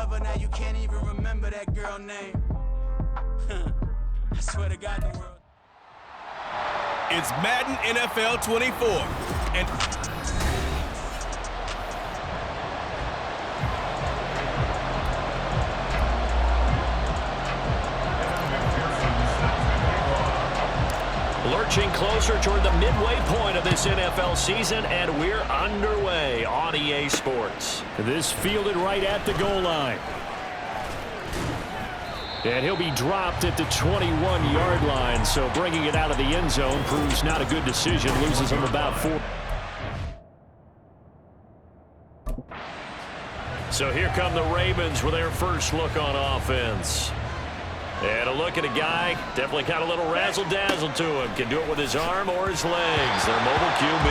love her, now you can't even remember that girl name. I swear to God, the world. It's Madden NFL 24. And lurching closer toward the midway point of this NFL season, and we're underway on EA Sports. This fielded right at the goal line. And he'll be dropped at the 21-yard line, so bringing it out of the end zone proves not a good decision. Loses him about 4. So here come the Ravens with their first look on offense. And a look at a guy, definitely got a little razzle-dazzle to him. Can do it with his arm or his legs. Their mobile QB.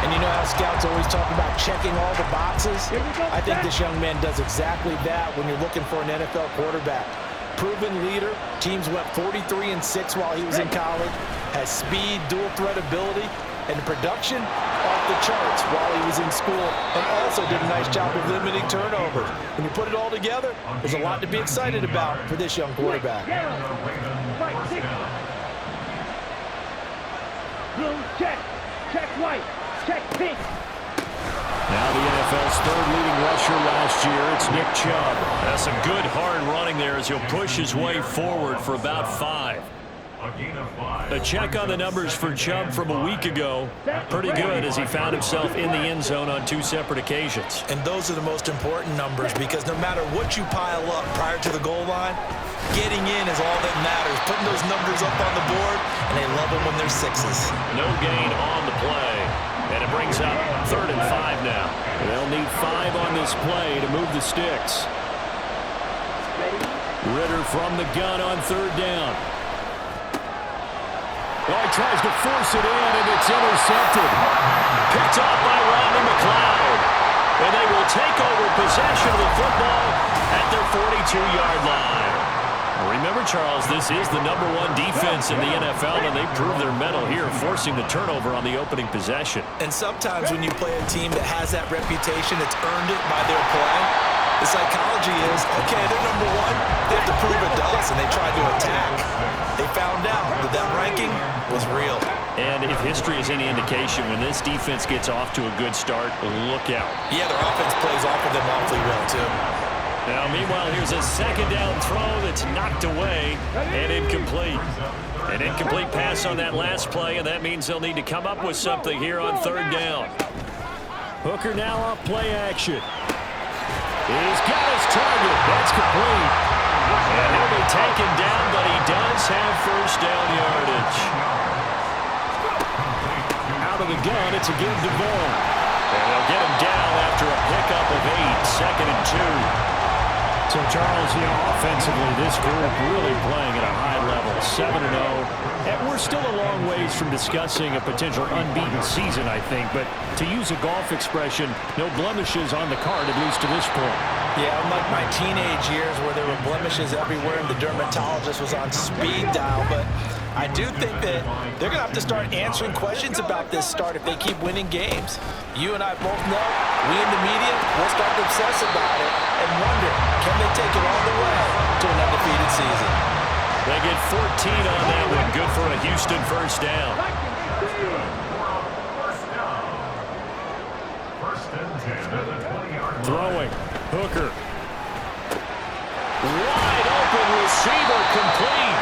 And you know how scouts always talk about checking all the boxes? I think this young man does exactly that when you're looking for an NFL quarterback. Proven leader. Teams went 43-6 while he was in college. Has speed, dual threat ability, and the production off the charts while he was in school. And also did a nice job of limiting turnovers. When you put it all together, there's a lot to be excited about for this young quarterback. Blue, check white. Check pink. Now the NFL's third leading rusher last year, it's Nick Chubb. That's some good hard running there as he'll push his way forward for about 5. A check on the numbers for Chubb from a week ago. Pretty good as he found himself in the end zone on 2 separate occasions. And those are the most important numbers because no matter what you pile up prior to the goal line, getting in is all that matters. Putting those numbers up on the board, and they love them when they're 6s. No gain on the play. And it brings up 3rd and 5 now. They'll need 5 on this play to move the sticks. Ritter from the gun on 3rd down. Oh, he tries to force it in, and it's intercepted. Picked off by Rodney McLeod. And they will take over possession of the football at their 42-yard line. Remember, Charles, this is the #1 defense in the NFL, and they proved their mettle here, forcing the turnover on the opening possession. And sometimes when you play a team that has that reputation, it's earned it by their play. The psychology is, okay, they're #1. They have to prove it to us, and they tried to attack. They found out that that ranking was real. And if history is any indication, when this defense gets off to a good start, look out. Yeah, their offense plays off of them awfully well, too. Now, meanwhile, here's a 2nd down throw that's knocked away and incomplete. An incomplete pass on that last play, and that means they'll need to come up with something here on 3rd down. Hooker now off play action. He's got his target. That's complete. And he'll be taken down, but he does have 1st down yardage. Out of the gun, it's a give to Vaughn. And they'll get him down after a pickup of 8, 2nd and 2. So, Charles, offensively, this group really playing at a high level, 7-0. And we're still a long ways from discussing a potential unbeaten season, I think. But to use a golf expression, no blemishes on the card, at least to this point. Yeah, unlike my teenage years where there were blemishes everywhere and the dermatologist was on speed dial. But I do think that they're going to have to start answering questions about this start if they keep winning games. You and I both know, we in the media, will start to obsess about it and wonder, can they take it all the way to an undefeated season? They get 14 on that one. Good for a Houston 1st down. Throwing. Hooker. Wide open receiver complete.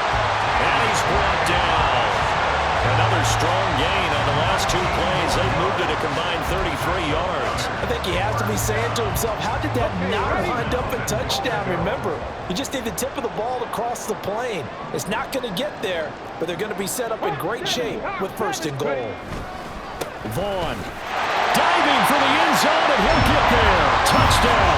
And he's brought down. Another strong gain on the last 2 plays. They've moved it a combined 33 yards. I think he has to be saying to himself, how did that not wind up a touchdown? Remember, you just need the tip of the ball to cross the plane. It's not going to get there, but they're going to be set up in great shape with 1st and goal. Vaughn diving for the end zone, and he'll get there. Touchdown.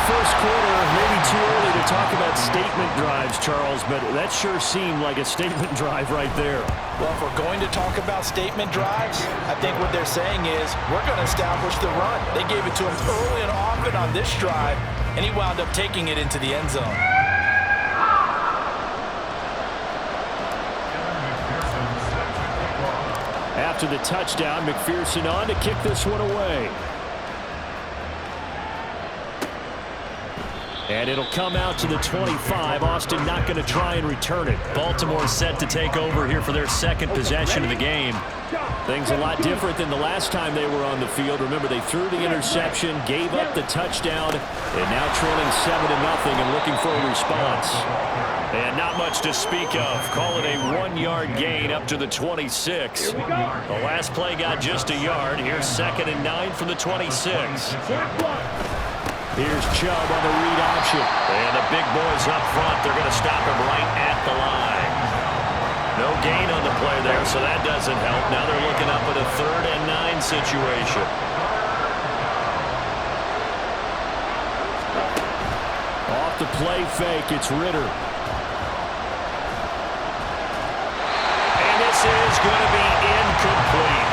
First quarter, maybe too early to talk about statement drives, Charles, but that sure seemed like a statement drive right there. Well, if we're going to talk about statement drives, I think what they're saying is we're going to establish the run. They gave it to him early and often on this drive, and he wound up taking it into the end zone. After the touchdown, McPherson on to kick this one away. And it'll come out to the 25. Austin not going to try and return it. Baltimore set to take over here for their second possession of the game. Things a lot different than the last time they were on the field. Remember, they threw the interception, gave up the touchdown, and now trailing 7-0 and looking for a response. And not much to speak of. Call it a 1-yard gain up to the 26. The last play got just a yard. Here's 2nd and 9 from the 26. Here's Chubb on the read option. And the big boys up front, they're going to stop him right at the line. No gain on the play there, so that doesn't help. Now they're looking up at a 3rd and 9 situation. Off the play fake, it's Ritter. And this is going to be incomplete.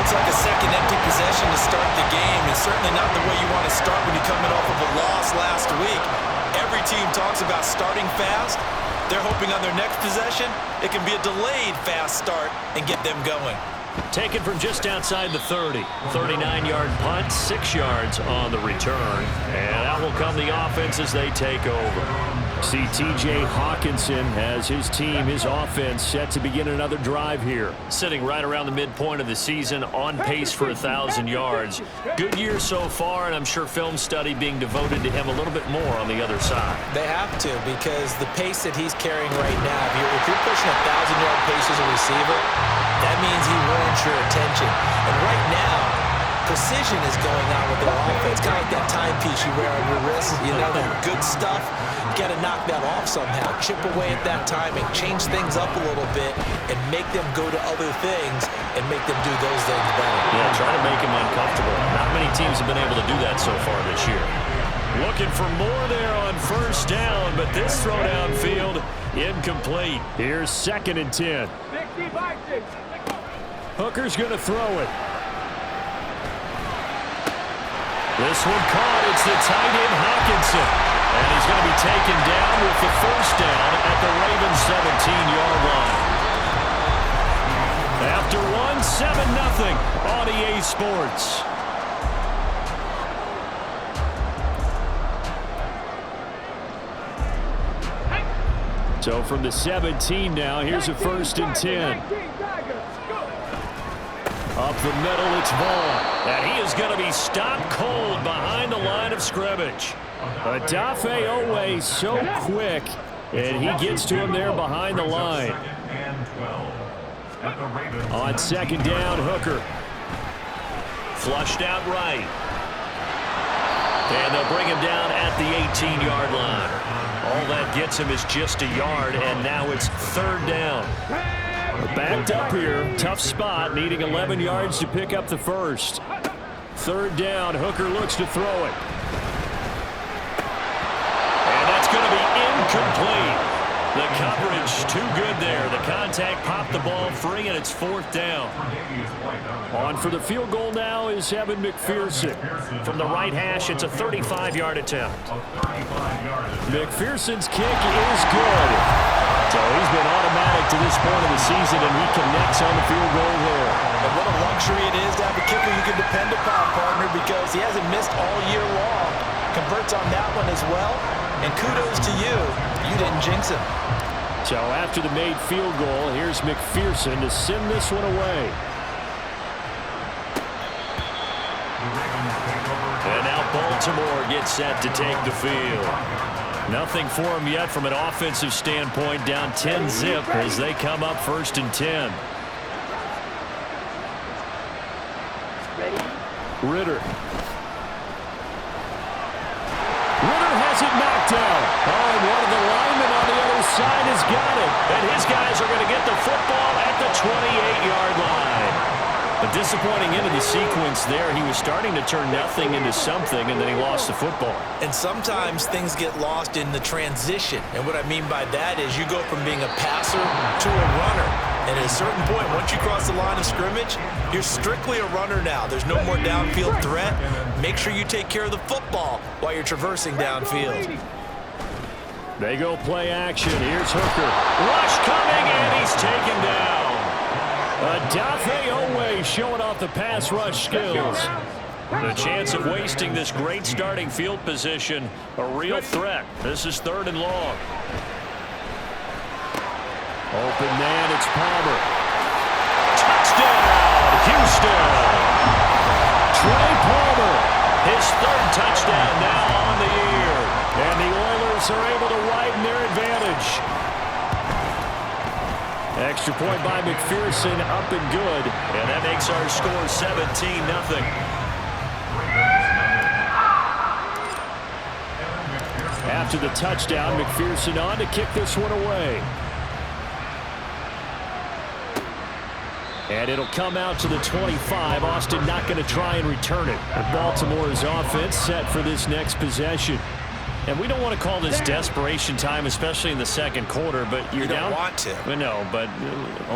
Looks like a second empty possession to start the game, and certainly not the way you want to start when you're coming off of a loss last week. Every team talks about starting fast. They're hoping on their next possession, it can be a delayed fast start and get them going. Taken from just outside the 30. 39-yard punt, 6 yards on the return. And out will come the offense as they take over. See, T.J. Hawkinson has his team, his offense, set to begin another drive here. Sitting right around the midpoint of the season, on pace for 1,000 yards. Good year so far, and I'm sure film study being devoted to him a little bit more on the other side. They have to, because the pace that he's carrying right now, if you're pushing a 1,000-yard pace as a receiver, that means he warrants your attention. And right now, precision is going on with their offense. Kind of like that timepiece you wear on your wrist. You know, that good stuff. You got to knock that off somehow. Chip away at that timing. Change things up a little bit and make them go to other things and make them do those things better. Yeah, try to make them uncomfortable. Not many teams have been able to do that so far this year. Looking for more there on 1st down, but this throw downfield incomplete. Here's 2nd and 10. Hooker's going to throw it. This one caught. It's the tight end Hawkinson. And he's going to be taken down with the 1st down at the Ravens' 17-yard line. After one, 7-0 on EA Sports. So from the 17 now, here's a 1st and 10. Up the middle, it's Vaughn. And he is going to be stopped cold behind the line of scrimmage. Odafe Oweh so quick, and he gets to him there behind the line. On 2nd down, Hooker. Flushed out right. And they'll bring him down at the 18-yard line. All that gets him is just a yard, and now it's 3rd down. Backed up here, tough spot, needing 11 yards to pick up the 1st. 3rd down, Hooker looks to throw it. And that's going to be incomplete. The coverage too good there. The contact popped the ball free, and it's 4th down. On for the field goal now is Evan McPherson. From the right hash, it's a 35-yard attempt. McPherson's kick is good. So he's been automatic to this point of the season, and he connects on the field goal there. And what a luxury it is to have a kicker you can depend upon, partner, because he hasn't missed all year long. Converts on that one as well. And kudos to you. You didn't jinx him. So after the made field goal, here's McPherson to send this one away. And now Baltimore gets set to take the field. Nothing for him yet from an offensive standpoint, down 10-zip as they come up 1st and 10. Ritter. Ritter has it knocked down. Oh, and one of the linemen on the other side has got it. And his guys are going to get the football at the 28-yard line. A disappointing end of the sequence there. He was starting to turn nothing into something, and then he lost the football. And sometimes things get lost in the transition. And what I mean by that is you go from being a passer to a runner. And at a certain point, once you cross the line of scrimmage, you're strictly a runner now. There's no more downfield threat. Make sure you take care of the football while you're traversing downfield. They go play action. Here's Hooker. Rush coming, and he's taken down. Odafe Oweh showing off the pass rush skills. The chance of wasting this great starting field position, a real threat. This is 3rd and long. Open man, it's Palmer. Touchdown, Houston. Trey Palmer, his 3rd touchdown now on the year. And the Oilers are able to widen their advantage. Extra point by McPherson, up and good. And that makes our score 17-0. After the touchdown, McPherson on to kick this one away. And it'll come out to the 25. Austin not going to try and return it. And Baltimore's offense set for this next possession. And we don't want to call this desperation time, especially in the 2nd quarter, but you're down. You don't want to. No, but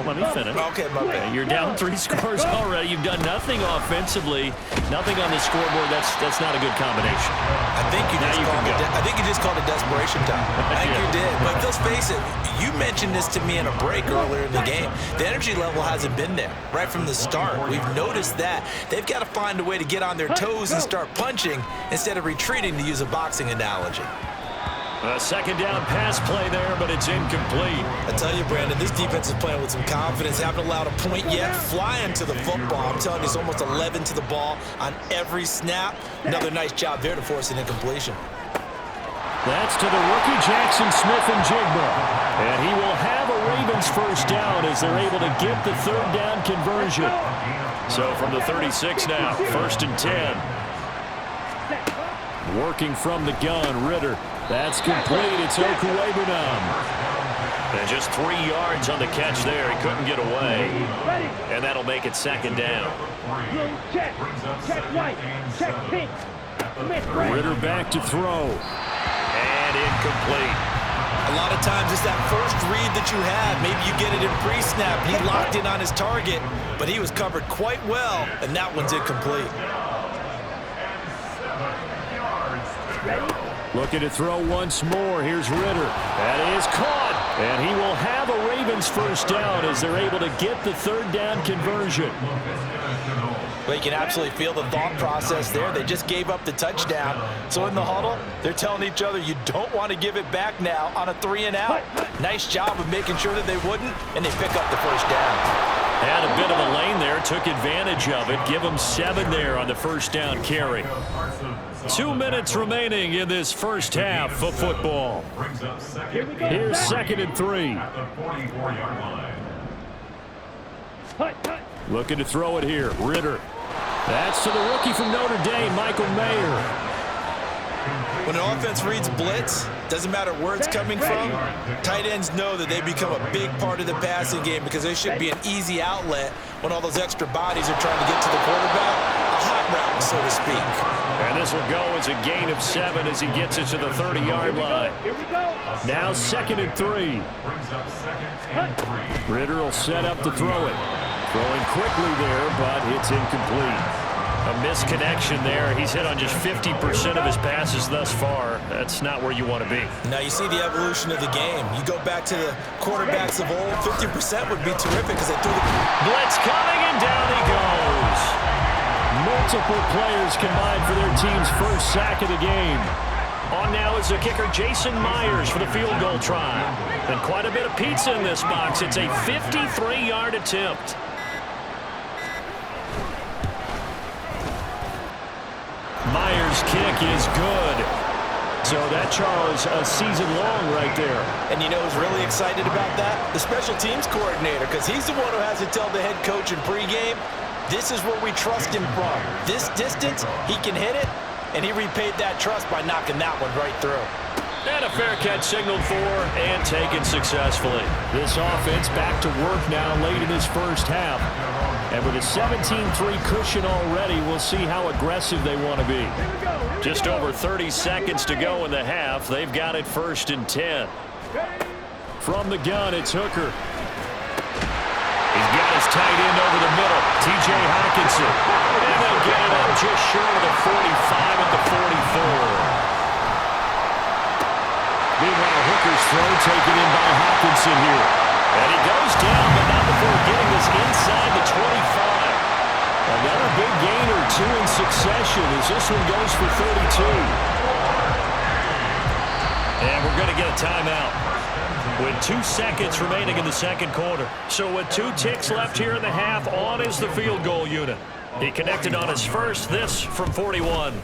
let me finish. Okay, my bad. You're down 3 scores already. You've done nothing offensively, nothing on the scoreboard. That's not a good combination. I think you just called it desperation time. I think you did. But let's face it, you mentioned this to me in a break earlier in the game. The energy level hasn't been there right from the start. We've noticed that. They've got to find a way to get on their toes and start punching instead of retreating, to use a boxing analogy. A 2nd down pass play there, but it's incomplete. I tell you, Brandon, this defense is playing with some confidence. Haven't allowed a point yet. Flying to the football. I'm telling you, it's almost 11 to the ball on every snap. Another nice job there to force an incompletion. That's to the rookie Jackson Smith-Njigba. And he will have a Ravens 1st down as they're able to get the 3rd down conversion. So from the 36 now, 1st and 10. Working from the gun, Ritter. That's complete. It's Okuwebunam. And just 3 yards on the catch there. He couldn't get away. And that'll make it 2nd down. Check right, check pink. Ritter back to throw. And incomplete. A lot of times it's that first read that you have. Maybe you get it in pre-snap. He locked in on his target, but he was covered quite well, and that one's incomplete. Looking to throw once more. Here's Ritter. That is caught. And he will have a Ravens 1st down as they're able to get the 3rd down conversion. Well, you can absolutely feel the thought process there. They just gave up the touchdown. So in the huddle, they're telling each other, you don't want to give it back now on a 3 and out. Nice job of making sure that they wouldn't, and they pick up the 1st down. Had a bit of a lane there, took advantage of it. Give them 7 there on the 1st down carry. 2 minutes remaining in this 1st half of football. Here's 2nd and 3. Looking to throw it here. Ritter. That's to the rookie from Notre Dame, Michael Mayer. When an offense reads blitz, doesn't matter where it's coming from, tight ends know that they become a big part of the passing game because they should be an easy outlet when all those extra bodies are trying to get to the quarterback. A hot route, so to speak. And this will go as a gain of 7 as he gets it to the 30-yard line. Now 2nd and 3. Ritter will set up to throw it. Throwing quickly there, but it's incomplete. A misconnection there. He's hit on just 50% of his passes thus far. That's not where you want to be. Now you see the evolution of the game. You go back to the quarterbacks of old, 50% would be terrific because they threw the blitz coming, and down he goes. Multiple players combined for their team's 1st sack of the game. On now is the kicker Jason Myers for the field goal try. And quite a bit of pizza in this box. It's a 53-yard attempt. Myers' kick is good. So that, Charles, a season long right there. And you know who's really excited about that? The special teams coordinator, because he's the one who has to tell the head coach in pregame, this is where we trust him from. This distance, he can hit it, and he repaid that trust by knocking that one right through. And a fair catch signaled for and taken successfully. This offense back to work now late in this 1st half. And with a 17-3 cushion already, we'll see how aggressive they want to be. Just over 30 seconds to go in the half. They've got it 1st and 10. From the gun, it's Hooker. He's got his tight end over the middle, T.J. Hawkinson. And they'll get it up just short of the 45 at the 44. Meanwhile, Hooker's throw taken in by Hawkinson here. And he goes down, but not before getting this inside the 25. Another big gainer, two in succession as this one goes for 32. And we're going to get a timeout with 2 seconds remaining in the second quarter. So with 2 ticks left here in the half, on is the field goal unit. He connected on his first, this from 41.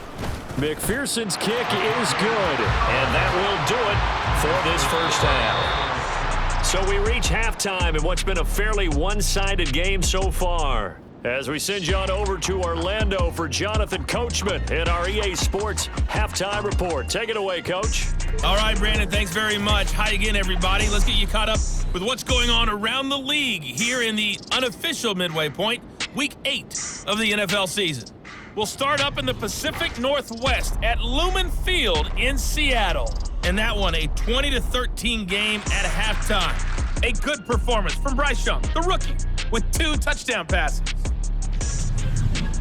McPherson's kick is good, and that will do it for this first half. So we reach halftime in what's been a fairly one-sided game so far. As we send you on over to Orlando for Jonathan Coachman in our EA Sports Halftime Report. Take it away, Coach. All right, Brandon, thanks very much. Hi again, everybody. Let's get you caught up with what's going on around the league here in the unofficial midway point, Week 8 of the NFL season. We'll start up in the Pacific Northwest at Lumen Field in Seattle. And that one, a 20-13 game at halftime. A good performance from Bryce Young, the rookie, with 2 touchdown passes.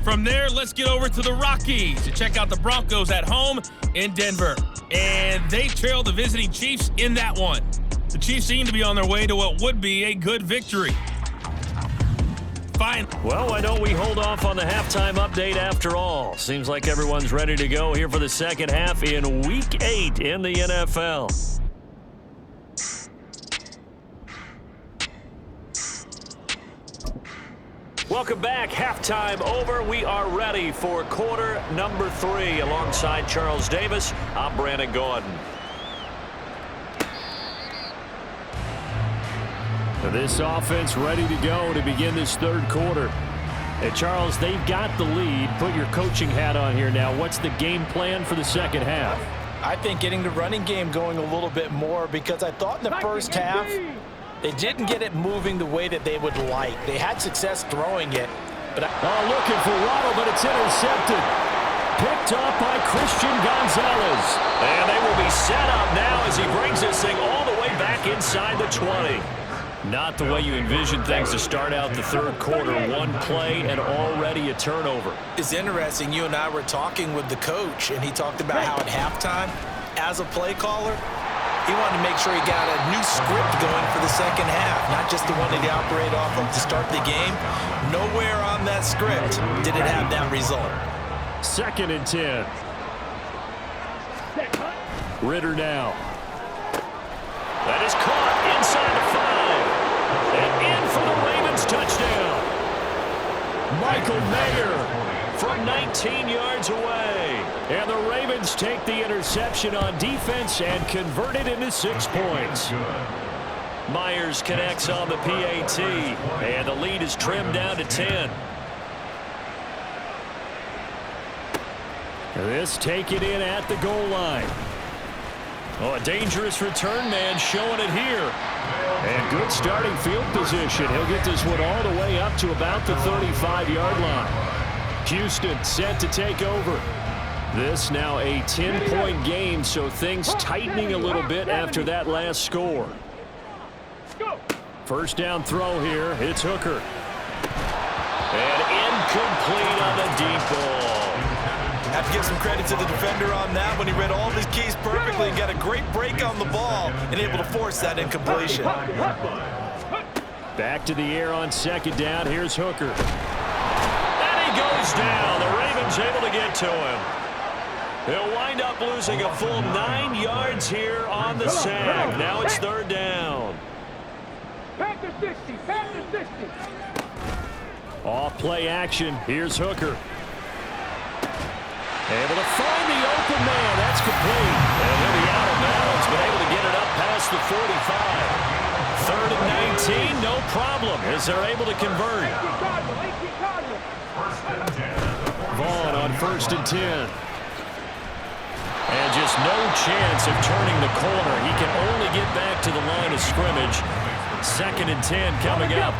From there, let's get over to the Rockies to check out the Broncos at home in Denver. And they trail the visiting Chiefs in that one. The Chiefs seem to be on their way to what would be a good victory. Fine. Well, why don't we hold off on the halftime update after all? Seems like everyone's ready to go here for the second half in Week 8 in the NFL. Welcome back. Halftime over. We are ready for quarter number 3. Alongside Charles Davis, I'm Brandon Gordon. This offense ready to go to begin this third quarter. And Charles, they've got the lead. Put your coaching hat on here now. What's the game plan for the second half? I think getting the running game going a little bit more, because I thought in the first half they didn't get it moving the way that they would like. They had success throwing it, but looking for Waddle, but it's intercepted. Picked up by Christian Gonzalez. And they will be set up now as he brings this thing all the way back inside the 20. Not the way you envision things to start out the third quarter. One play and already a turnover. It's interesting. You and I were talking with the coach, and he talked about how at halftime, as a play caller, he wanted to make sure he got a new script going for the second half, not just the one that he operated off of to start the game. Nowhere on that script did it have that result. 2nd and 10. Ritter now. That is caught inside the 5. And in for the Ravens touchdown. Michael Mayer from 19 yards away. And the Ravens take the interception on defense and convert it into 6 points. Myers connects on the PAT, and the lead is trimmed down to 10. This taken in at the goal line. Oh, a dangerous return man showing it here. And good starting field position. He'll get this one all the way up to about the 35-yard line. Houston set to take over. This now a 10-point game, so things tightening a little bit after that last score. First down throw here. It's Hooker. And incomplete on the deep ball. Have to give some credit to the defender on that when he read all of his keys perfectly and got a great break on the ball and able to force that incompletion. Back to the air on second down. Here's Hooker. And he goes down. The Ravens able to get to him. He'll wind up losing a full 9 yards here on the sack. Now it's third down. Panther 60, Panther 60. Off play action. Here's Hooker. Able to find the open man. That's complete. And he'll be out of bounds, but able to get it up past the 45. 3rd and 19, no problem, as they're able to convert. Vaughn on 1st and 10. And just no chance of turning the corner. He can only get back to the line of scrimmage. 2nd and 10 coming up.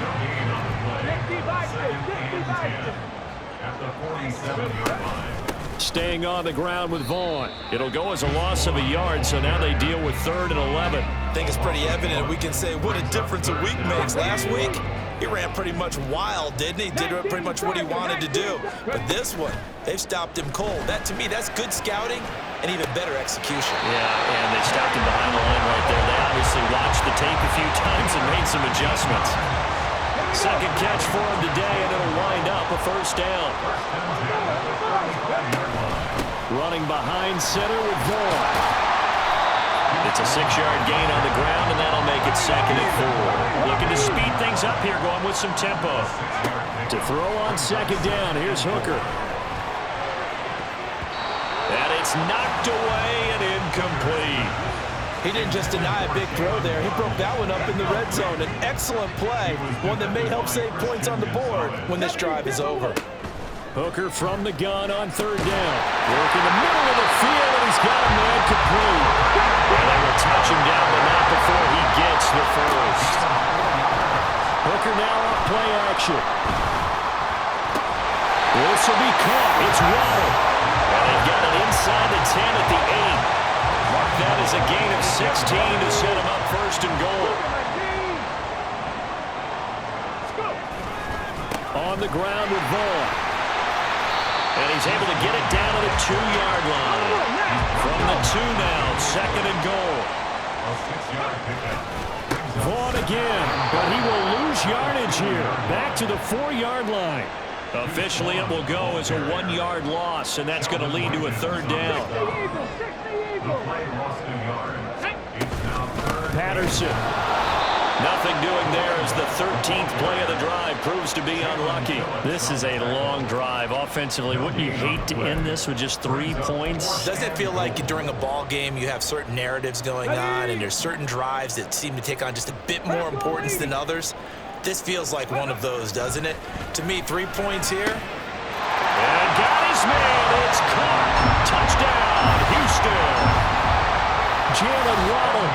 At the 47-yard line. Staying on the ground with Vaughn. It'll go as a loss of a yard, so now they deal with 3rd and 11. I think it's pretty evident. We can say what a difference a week makes. Last week, he ran pretty much wild, didn't he? Did pretty much what he wanted to do. But this one, they've stopped him cold. That, to me, that's good scouting and even better execution. Yeah, and they stopped him behind the line right there. They obviously watched the tape a few times and made some adjustments. Second catch for him today, and it'll wind up a first down. rolling behind center with Vaughn. It's a 6-yard gain on the ground, and that'll make it 2nd and 4. Looking to speed things up here, going with some tempo. To throw on 2nd down, here's Hooker. And it's knocked away and incomplete. He didn't just deny a big throw there. He broke that one up in the red zone. An excellent play, one that may help save points on the board when this drive is over. Hooker from the gun on 3rd down. Work in the middle of the field, and he's got a man complete. And they will touch him down, but not before he gets the first. Hooker now off play action. This will be caught. It's Waddle. And they've got it inside the 10 at the 8. Mark that as a gain of 16 to set him up 1st and goal. On the ground with Vaughn. And he's able to get it down to the 2-yard line. From the 2 now, 2nd and goal. Vaughn again, but he will lose yardage here. Back to the 4-yard line. Officially, it will go as a 1-yard loss, and that's going to lead to a 3rd down. Patterson. Nothing doing there as the 13th play of the drive proves to be unlucky. This is a long drive offensively. Wouldn't you hate to end this with just 3 points? Doesn't it feel like during a ball game you have certain narratives going on and there's certain drives that seem to take on just a bit more importance than others? This feels like one of those, doesn't it? To me, 3 points here. And got his man. It's caught. Touchdown, Houston. Jalen Waddle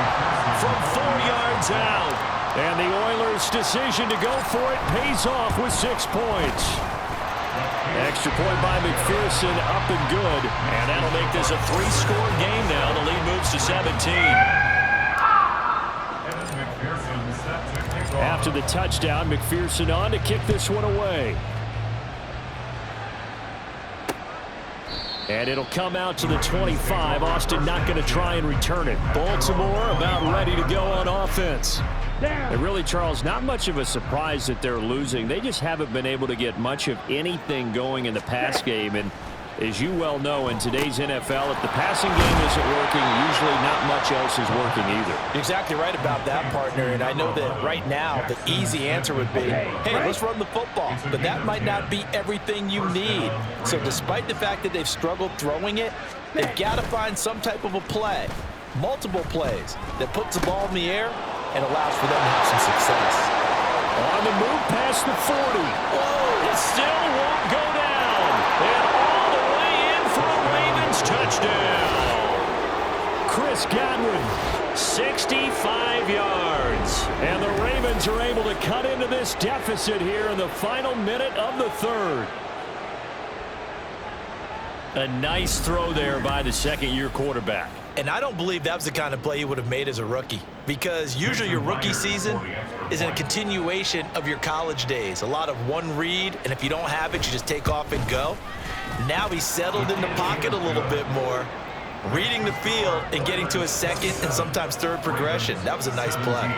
from 4 yards out. And the Oilers' decision to go for it pays off with 6 points. Extra point by McPherson, up and good. And that'll make this a 3-score game now. The lead moves to 17. After the touchdown, McPherson on to kick this one away. And it'll come out to the 25. Austin not going to try and return it. Baltimore about ready to go on offense. And really, Charles, not much of a surprise that they're losing. They just haven't been able to get much of anything going in the pass game. And as you well know, in today's NFL, if the passing game isn't working, usually not much else is working either. You're exactly right about that, partner. And I know that right now the easy answer would be, hey, let's run the football. But that might not be everything you need. So despite the fact that they've struggled throwing it, they've got to find some type of a play, multiple plays, that puts the ball in the air and allows for them to have some success. On the move past the 40. Whoa, it still won't go down. And all the way in for a Ravens touchdown. Chris Godwin, 65 yards. And the Ravens are able to cut into this deficit here in the final minute of the 3rd. A nice throw there by the 2nd-year quarterback. And I don't believe that was the kind of play he would have made as a rookie, because usually your rookie season is a continuation of your college days. A lot of one read, and if you don't have it, you just take off and go. Now he's settled in the pocket a little bit more, reading the field and getting to his 2nd and sometimes 3rd progression. That was a nice play.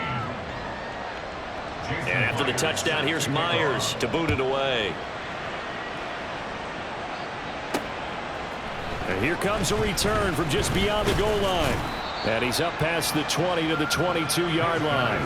And after the touchdown, here's Myers to boot it away. And here comes a return from just beyond the goal line. And he's up past the 20 to the 22-yard line.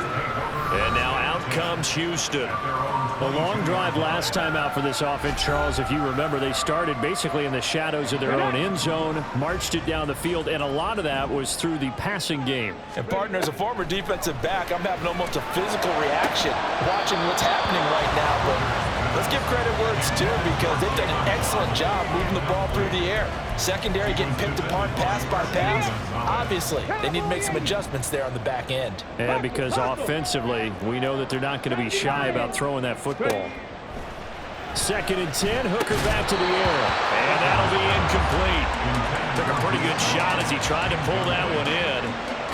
And now out comes Houston. A long drive last time out for this offense, Charles. If you remember, they started basically in the shadows of their own end zone, marched it down the field, and a lot of that was through the passing game. And, partner, as a former defensive back, I'm having almost a physical reaction watching what's happening right now. But let's give credit where it's due, because they've done an excellent job moving the ball through the air. Secondary getting picked apart pass by pass. Obviously, they need to make some adjustments there on the back end. And because offensively, we know that they're not going to be shy about throwing that football. 2nd and 10, Hooker back to the air. And that'll be incomplete. Took a pretty good shot as he tried to pull that one in.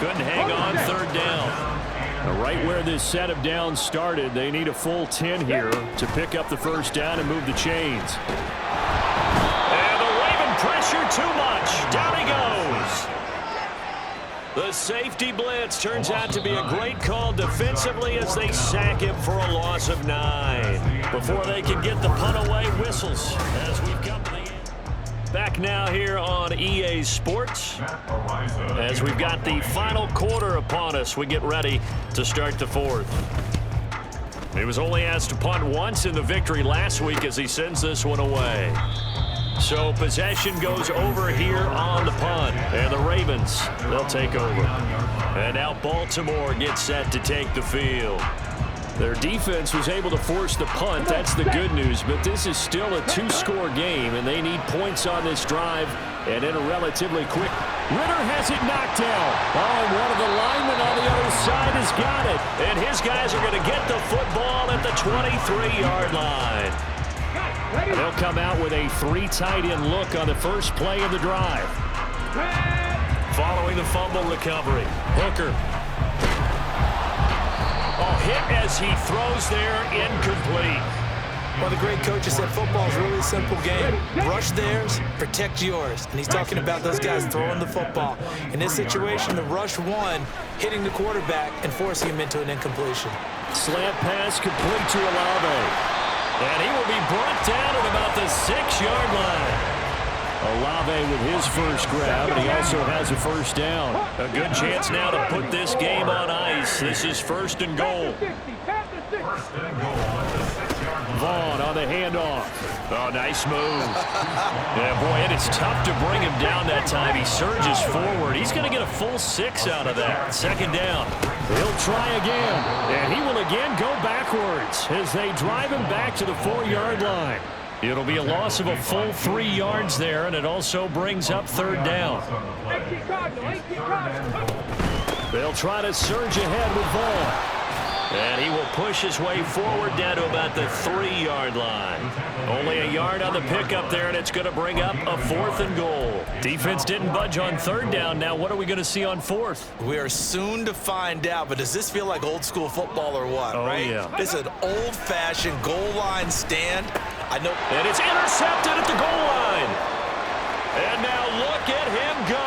Couldn't hang on 3rd down. Right where this set of downs started, they need a full 10 here to pick up the 1st down and move the chains. And the Raven pressure too much. Down he goes. The safety blitz turns out to be a great call defensively as they sack him for a loss of 9. Before they can get the punt away, whistles as we've come to the end. Back now here on EA Sports as we've got the final quarter upon us. We get ready to start the fourth. He was only asked to punt once in the victory last week as he sends this one away. So possession goes over here on the punt. And the Ravens, they'll take over. And now Baltimore gets set to take the field. Their defense was able to force the punt. That's the good news. But this is still a two-score game, and they need points on this drive and in a relatively quick. Ritter has it knocked down. Oh, and one of the linemen on the other side has got it. And his guys are going to get the football at the 23-yard line. They'll come out with a three-tight-end look on the first play of the drive. Following the fumble recovery, Hooker. Oh, hit as he throws there, incomplete. Well, the great coach has said football is really a simple game. Rush theirs, protect yours. And he's talking about those guys throwing the football. In this situation, the rush one, hitting the quarterback and forcing him into an incompletion. Slant pass complete to Olave. And he will be brought down at about the 6-yard line. Olave with his first grab, and he also has a first down. A good chance now to put this game on ice. This is first and goal. Vaughn on the handoff. Oh, nice move. Yeah, boy, it is tough to bring him down that time. He surges forward. He's going to get a full 6 out of that. Second down. He'll try again, and he will again go backwards as they drive him back to the 4-yard line. It'll be a loss of a full 3 yards there, and it also brings up third down. They'll try to surge ahead with Vaughn. And he will push his way forward down to about the 3-yard line. Only a yard on the pickup there, and it's going to bring up a 4th and goal. Defense didn't budge on third down. Now what are we going to see on 4th? We are soon to find out, but does this feel like old school football or what, right? Yeah. This is an old-fashioned goal line stand. I know. And it's intercepted at the goal line. And now look at him go.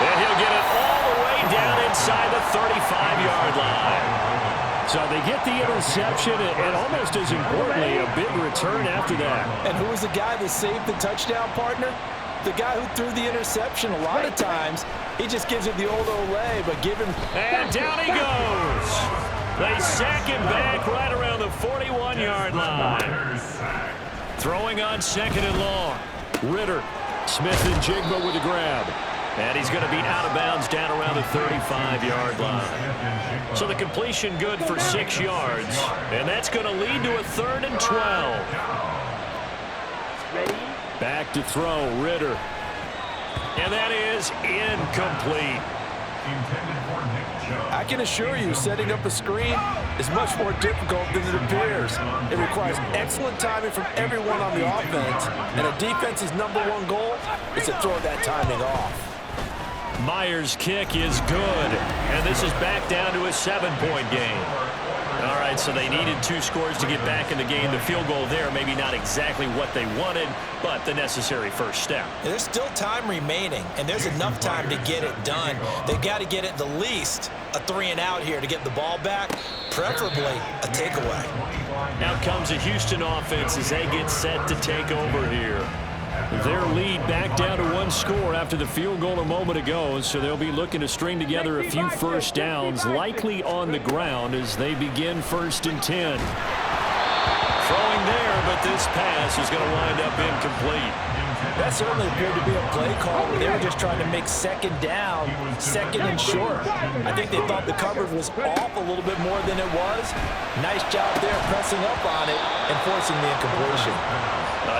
And he'll get it all the way down inside the 35-yard line. So they get the interception, and almost as importantly, a big return after that. And who was the guy that saved the touchdown, partner? The guy who threw the interception. A lot of times, he just gives it the old Olay, but give him. And down he goes. They sack him back right around the 41-yard line. Throwing on second and long. Ritter, Smith and Jigba with a grab. And he's going to be out of bounds down around the 35-yard line. So the completion good for 6 yards. And that's going to lead to a 3rd and 12. Back to throw, Ritter. And that is incomplete. I can assure you, setting up a screen is much more difficult than it appears. It requires excellent timing from everyone on the offense, and a defense's #1 goal is to throw that timing off. Myers' kick is good, and this is back down to a 7-point game. All right, so they needed 2 scores to get back in the game. The field goal there, maybe not exactly what they wanted, but the necessary first step. There's still time remaining, and there's enough time to get it done. They've got to get at the least a 3-and-out here to get the ball back, preferably a takeaway. Out comes a Houston offense as they get set to take over here. Their lead back down to 1 score after the field goal a moment ago, so they'll be looking to string together a few first downs, likely on the ground as they begin 1st and 10. Throwing there, but this pass is going to wind up incomplete. That certainly appeared to be a play call where they were just trying to make second down, second and short. I think they thought the coverage was off a little bit more than it was. Nice job there pressing up on it and forcing the incompletion.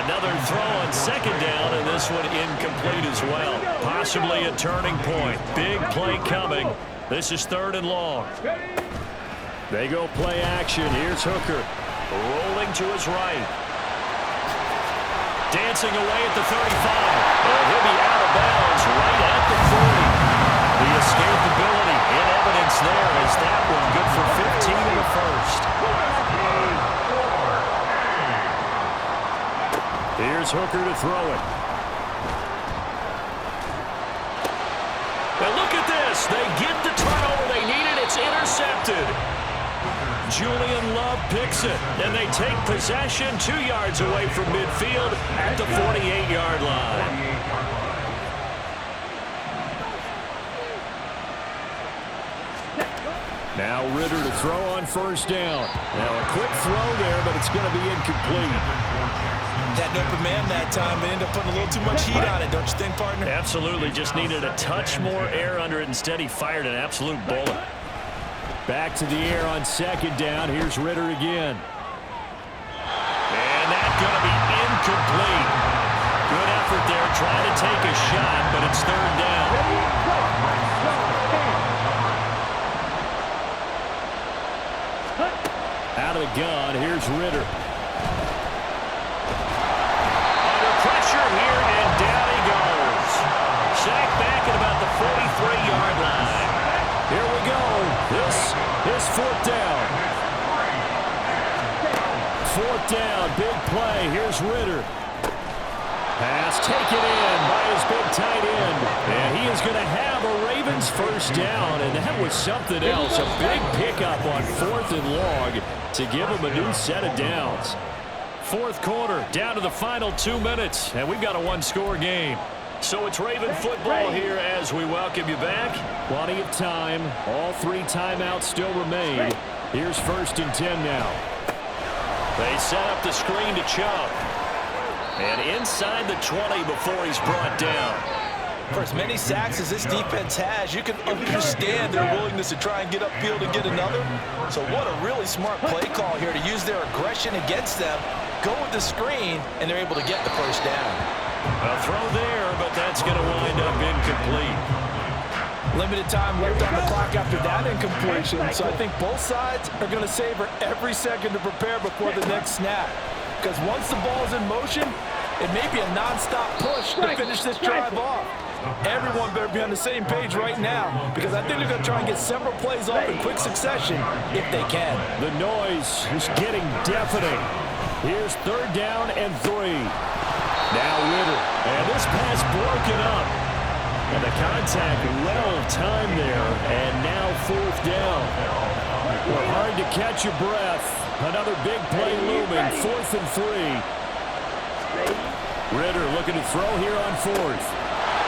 Another throw on second down, and this one incomplete as well. Possibly a turning point. Big play coming. This is 3rd and long. They go play action. Here's Hooker. Rolling to his right. Dancing away at the 35. And he'll be out of bounds right at the 40. The escapability in evidence there is that one good for 15 in the first. Here's Hooker to throw it. And look at this. They get the turnover they needed. It's intercepted. Julian Love picks it, and they take possession 2 yards away from midfield at the 48-yard line. Now Ritter to throw on first down. Now a quick throw there, but it's going to be incomplete. Had an open man that time, but ended up putting a little too much heat on it, don't you think, partner? Absolutely. Just needed a touch more air under it. Instead, he fired an absolute bullet. Back to the air on second down. Here's Ritter again. And that's going to be incomplete. Good effort there trying to take a shot, but it's third down. Out of the gun, here's Ritter. Under pressure here, and down he goes. Sacked back at about the 43-yard line. Here we go. This is fourth down. Fourth down, big play. Here's Ritter. Pass taken in by his big tight end. And he is going to have a Ravens first down. And that was something else. A big pickup on 4th and long to give him a new set of downs. Fourth quarter, down to the final 2 minutes. And we've got a one-score game. So it's Raven football here as we welcome you back. Plenty of time. All 3 timeouts still remain. Here's 1st and 10 now. They set up the screen to Chubb. And inside the 20 before he's brought down. For as many sacks as this defense has, you can understand their willingness to try and get upfield and get another. So what a really smart play call here to use their aggression against them, go with the screen, and they're able to get the first down. A throw there, but that's going to wind up incomplete. Limited time left on the clock after that incompletion, so I think both sides are going to savor every second to prepare before the next snap. Because once the ball's in motion, it may be a non-stop push to finish this drive off. Everyone better be on the same page right now, because I think they're going to try and get several plays off in quick succession if they can. The noise is getting deafening. Here's 3rd down and 3. Now Ritter, and this pass broken up. And the contact well timed there, and now 4th down. Well, hard to catch your breath. Another big play looming, 4th and 3. Ritter looking to throw here on 4th.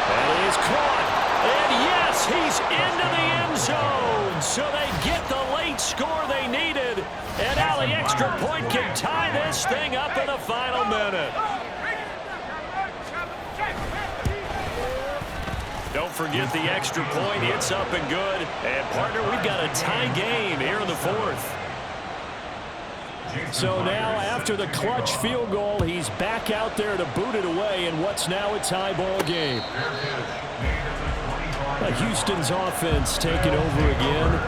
And he is caught. And yes, he's into the end zone. So they get the late score they needed. And now the extra point can tie this thing up in the final minute. Don't forget the extra point. It's up and good. And, partner, we've got a tie game here in the 4th. So now, after the clutch field goal, he's back out there to boot it away in what's now a tie ball game. Houston's offense taking over again.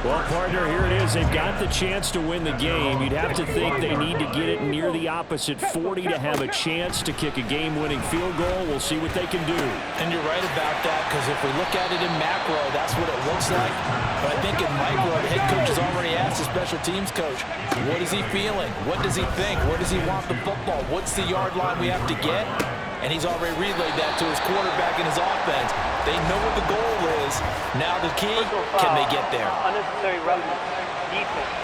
Well, partner, here it is. They've got the chance to win the game. You'd have to think they need to get it near the opposite 40 to have a chance to kick a game-winning field goal. We'll see what they can do. And you're right about that, because if we look at it in macro, that's what it looks like. But I think in micro, the head coach has already asked the special teams coach, what is he feeling? What does he think? Where does he want the football? What's the yard line we have to get? And he's already relayed that to his quarterback and his offense. They know what the goal is. Now the key, can they get there? Unnecessary roughness. Defense.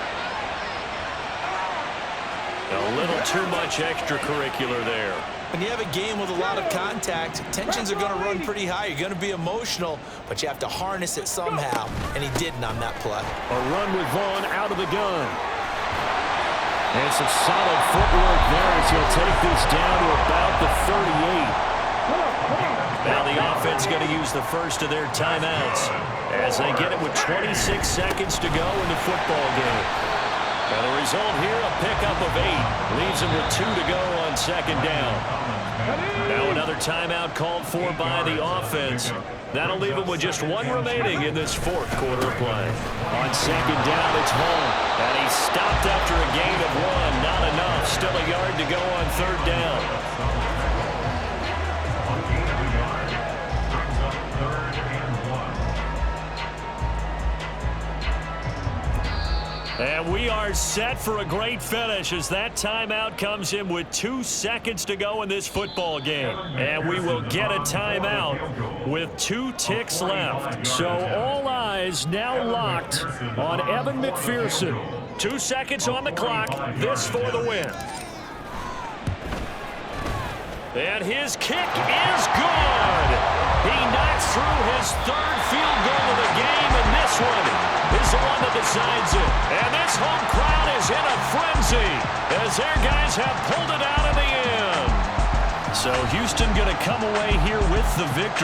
A little too much extracurricular there. When you have a game with a lot of contact, tensions are going to run pretty high. You're going to be emotional, but you have to harness it somehow. And he didn't on that play. A run with Vaughn out of the gun. And some solid footwork there as he'll take this down to about the 38. Now the offense going to use the first of their timeouts as they get it with 26 seconds to go in the football game. And the result here, a pickup of 8. Leaves them with 2 to go on second down. Now another timeout called for by the offense. That'll leave them with just 1 remaining in this 4th quarter of play. On second down, it's Vaughn. And he's stopped after a gain of 1. Not enough. Still a yard to go on 3rd down. And we are set for a great finish as that timeout comes in with 2 seconds to go in this football game. And we will get a timeout with 2 ticks left. So all eyes now locked on Evan McPherson. 2 seconds on the clock. This for the win. And his kick is good. He knocks through his 3rd field goal of the game, and this one is the one that decides it. And this home crowd is in a frenzy as their guys have pulled it out in the end. So Houston going to come away here with the victory.